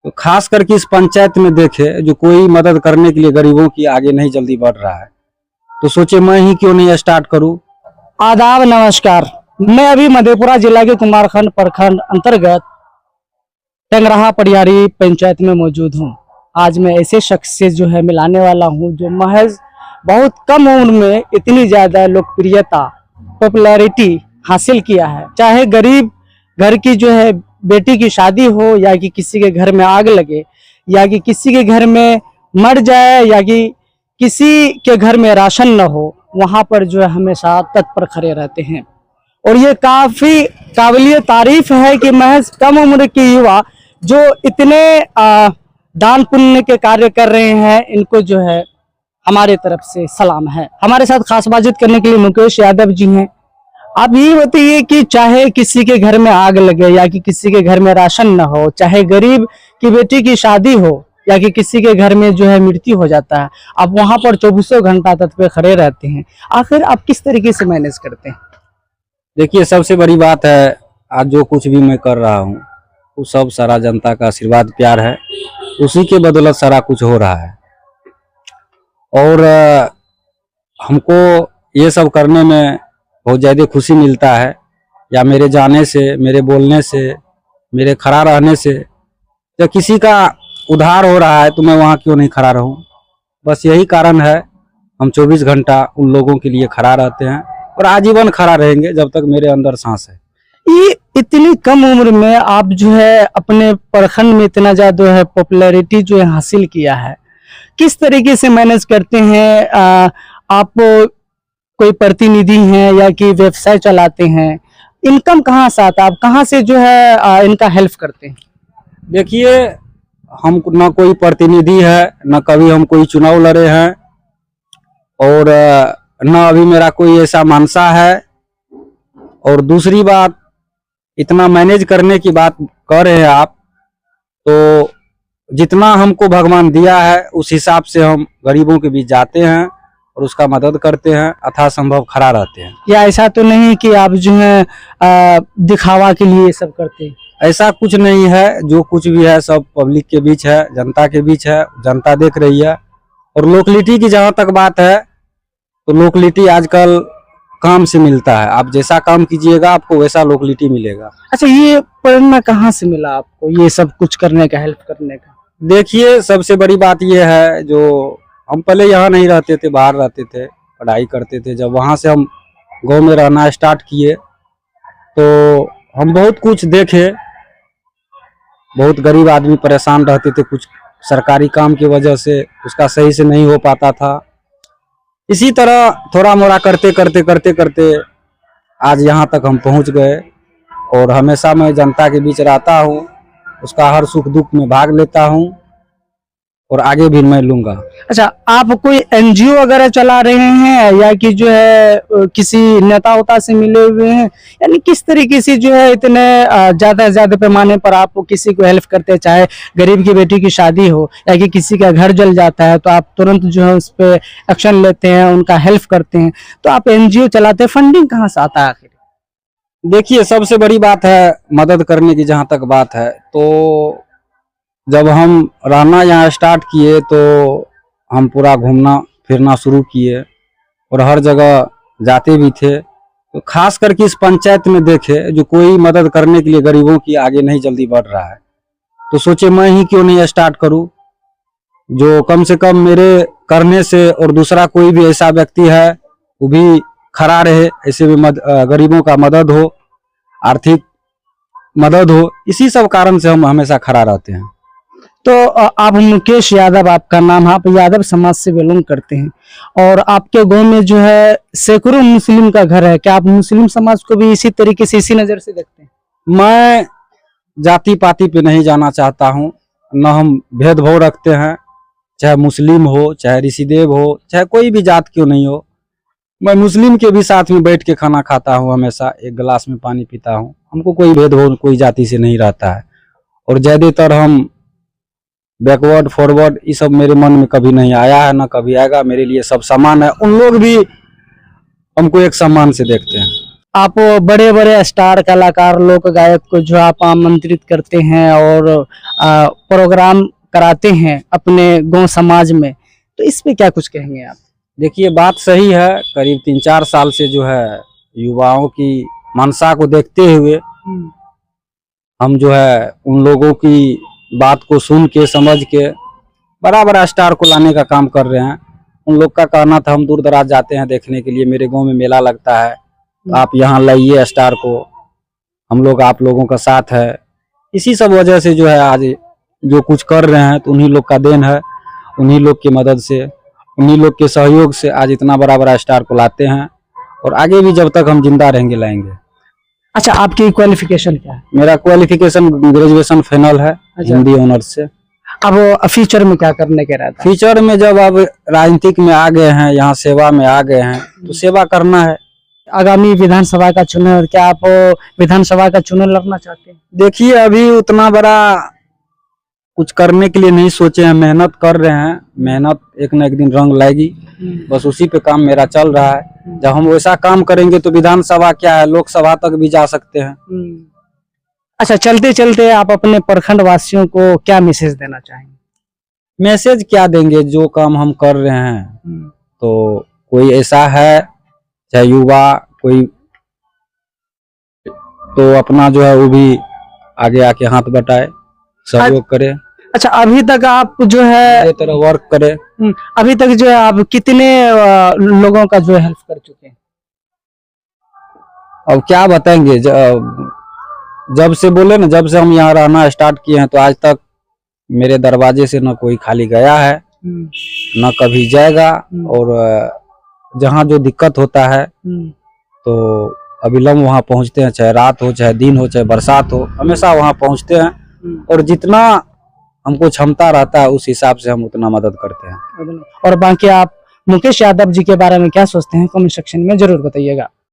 तो खास करके इस पंचायत में देखे जो कोई मदद करने के लिए गरीबों की आगे नहीं जल्दी बढ़ रहा है, तो सोचे मैं ही क्यों नहीं स्टार्ट करूं। आदाब नमस्कार। मैं अभी मधेपुरा जिला के कुमारखंड प्रखंड अंतर्गत टंगराहा पडियारी पंचायत में मौजूद हूं। आज मैं ऐसे शख्स से जो है मिलाने वाला हूं जो महज बहुत कम उम्र में इतनी ज्यादा लोकप्रियता पॉपुलैरिटी हासिल किया है। चाहे गरीब घर की जो है बेटी की शादी हो, या कि किसी के घर में आग लगे, या कि किसी के घर में मर जाए, या कि किसी के घर में राशन न हो, वहां पर जो है हमेशा तत्पर खड़े रहते हैं। और ये काफी काबिलियत तारीफ है कि महज कम उम्र के युवा जो इतने दान पुण्य के कार्य कर रहे हैं, इनको जो है हमारे तरफ से सलाम है। हमारे साथ खास बातचीत करने के लिए मुकेश यादव जी हैं। आप ये बताइए कि चाहे किसी के घर में आग लगे, या कि किसी के घर में राशन न हो, चाहे गरीब की बेटी की शादी हो, या कि किसी के घर में जो है मृत्यु हो जाता है, आप वहां पर 24 घंटा तत्पर खड़े रहते हैं। आखिर आप किस तरीके से मैनेज करते हैं? देखिए, सबसे बड़ी बात है आज जो कुछ भी मैं कर रहा हूँ वो सब सारा जनता का आशीर्वाद प्यार है, उसी के बदौलत सारा कुछ हो रहा है। और हमको ये सब करने में बहुत ज़्यादा खुशी मिलता है, या मेरे जाने से, मेरे बोलने से, मेरे खड़ा रहने से। जब किसी का उद्धार हो रहा है तो मैं वहाँ क्यों नहीं खड़ा रहूँ। बस यही कारण है हम 24 घंटा उन लोगों के लिए खड़ा रहते हैं, और आजीवन खड़ा रहेंगे जब तक मेरे अंदर सांस है। ये इतनी कम उम्र में आप जो है अपने प्रखंड में इतना ज्यादा है पॉपुलैरिटी जो है हासिल किया है, किस तरीके से मैनेज करते हैं? आप कोई प्रतिनिधि हैं या कि व्यवसाय चलाते हैं? इनकम कहाँ से आता है? आप कहाँ से जो है इनका हेल्प करते हैं? देखिए, हम न कोई प्रतिनिधि है, न कभी हम कोई चुनाव लड़े हैं, और न अभी मेरा कोई ऐसा मानसा है। और दूसरी बात, इतना मैनेज करने की बात कर रहे हैं आप, तो जितना हमको भगवान दिया है उस हिसाब से हम गरीबों के बीच जाते हैं और उसका मदद करते हैं, यथासंभव खड़ा रहते हैं। या ऐसा तो नहीं कि आप जो है दिखावा के लिए सब करते हैं? ऐसा कुछ नहीं है, जो कुछ भी है सब पब्लिक के बीच है, जनता के बीच है, जनता देख रही है। और लोकलिटी की जहाँ तक बात है, तो लोकलिटी आजकल काम से मिलता है। आप जैसा काम कीजिएगा आपको वैसा लोकलिटी मिलेगा। अच्छा, ये प्रेरणा कहाँ से मिला आपको ये सब कुछ करने का, हेल्प करने का? देखिए, सबसे बड़ी बात यह है, जो हम पहले यहाँ नहीं रहते थे, बाहर रहते थे, पढ़ाई करते थे। जब वहाँ से हम गांव में रहना स्टार्ट किए तो हम बहुत कुछ देखे। बहुत गरीब आदमी परेशान रहते थे, कुछ सरकारी काम की वजह से उसका सही से नहीं हो पाता था। इसी तरह थोड़ा मोड़ा करते करते करते करते आज यहाँ तक हम पहुँच गए। और हमेशा मैं जनता के बीच रहता हूँ, उसका हर सुख दुख में भाग लेता हूँ, और आगे भी मैं लूंगा। अच्छा, आप कोई एनजीओ वगैरह चला रहे हैं, या कि जो है किसी नेता उता से मिले हुए हैं, यानी किस तरीके से जो है इतने ज्यादा पैमाने पर आप किसी को हेल्प करते हैं? चाहे गरीब की बेटी की शादी हो, या कि किसी का घर जल जाता है तो आप तुरंत जो है उस पर एक्शन लेते हैं, उनका हेल्प करते हैं। तो आप एनजीओ चलाते हैं, फंडिंग कहाँ से आता है आखिर? देखिए, सबसे बड़ी बात है मदद करने की। जहाँ तक बात है, तो जब हम रहना यहाँ स्टार्ट किए तो हम पूरा घूमना फिरना शुरू किए, और हर जगह जाते भी थे। तो खास करके इस पंचायत में देखे जो कोई मदद करने के लिए गरीबों की आगे नहीं जल्दी बढ़ रहा है, तो सोचे मैं ही क्यों नहीं स्टार्ट करूं, जो कम से कम मेरे करने से और दूसरा कोई भी ऐसा व्यक्ति है वो भी खड़ा रहे, ऐसे में गरीबों का मदद हो, आर्थिक मदद हो। इसी सब कारण से हम हमेशा खड़ा रहते हैं। तो आप मुकेश यादव आपका नाम है, आप यादव समाज से बिलोंग करते हैं, और आपके गांव में जो है सैकड़ों मुस्लिम का घर है। क्या आप मुस्लिम समाज को भी इसी तरीके से, इसी नज़र से देखते हैं? मैं जाति पाति पे नहीं जाना चाहता हूँ, न हम भेदभाव रखते हैं। चाहे मुस्लिम हो, चाहे ऋषिदेव हो, चाहे कोई भी जात क्यों नहीं हो, मैं मुस्लिम के भी साथ में बैठ के खाना खाता हूँ, हमेशा एक गिलास में पानी पीता हूँ। हमको कोई भेदभाव कोई जाति से नहीं रहता है। और ज़्यादातर हम बैकवर्ड फॉरवर्ड ये सब मेरे मन में कभी नहीं आया है, ना कभी आएगा। मेरे लिए सब समान है, उन लोग भी हमको एक सम्मान से देखते हैं। आप बड़े बड़े स्टार कलाकार लोक गायक को जो आप आमंत्रित करते हैं और प्रोग्राम कराते हैं अपने गांव समाज में, तो इस पे क्या कुछ कहेंगे आप? देखिए बात सही है। करीब 3-4 साल से जो है युवाओं की मंशा को देखते हुए हम जो है उन लोगों की बात को सुन के समझ के बड़ा बड़ा स्टार को लाने का काम कर रहे हैं। उन लोग का कहना था हम दूर दराज जाते हैं देखने के लिए, मेरे गांव में मेला लगता है, तो आप यहाँ लाइए स्टार को, हम लोग आप लोगों का साथ है। इसी सब वजह से जो है आज जो कुछ कर रहे हैं तो उन्हीं लोग का देन है, उन्हीं लोग की मदद से, उन्हीं लोग के सहयोग से आज इतना बड़ा बड़ा स्टार को लाते हैं और आगे भी जब तक हम जिंदा रहेंगे लाएंगे। अच्छा, आपकी क्वालिफिकेशन क्या है? मेरा क्वालिफिकेशन ग्रेजुएशन फाइनल है हिंदी ऑनर्स से। अब फ्यूचर में क्या करने के रहता है? फ्यूचर में जब अब राजनीतिक में आ गए हैं, यहाँ सेवा में आ गए हैं, तो सेवा करना है। आगामी विधानसभा का चुनाव, क्या आप विधानसभा का चुनाव लड़ना चाहते हैं? देखिए अभी उतना बड़ा कुछ करने के लिए नहीं सोचे हैं, मेहनत कर रहे हैं, मेहनत एक न एक दिन रंग लाएगी, बस उसी पे काम मेरा चल रहा है। जब हम वैसा काम करेंगे तो विधानसभा क्या है, लोकसभा तक भी जा सकते हैं। अच्छा, चलते चलते आप अपने प्रखंड वासियों को क्या मैसेज देना चाहेंगे? मैसेज क्या देंगे, जो काम हम कर रहे हैं तो कोई ऐसा है चाहे युवा कोई, तो अपना जो है वो भी आगे आके हाथ बटाए, सहयोग करे। अच्छा, अभी तक आप जो है इस तरह वर्क करे। अभी तक जो है आप कितने लोगों का जो है हेल्प कर चुके हैं? अब क्या बताएंगे, जब से बोले ना, जब से हम यहाँ रहना स्टार्ट किए हैं तो आज तक मेरे दरवाजे से न कोई खाली गया है न कभी जाएगा। और जहाँ जो दिक्कत होता है तो अविलंब वहाँ पहुँचते हैं, चाहे रात हो चाहे दिन हो चाहे बरसात हो, हमेशा वहाँ पहुँचते हैं और जितना हमको क्षमता रहता है उस हिसाब से हम उतना मदद करते हैं। और बाकी आप मुकेश यादव जी के बारे में क्या सोचते हैं, कमेंट सेक्शन में जरूर बताइएगा।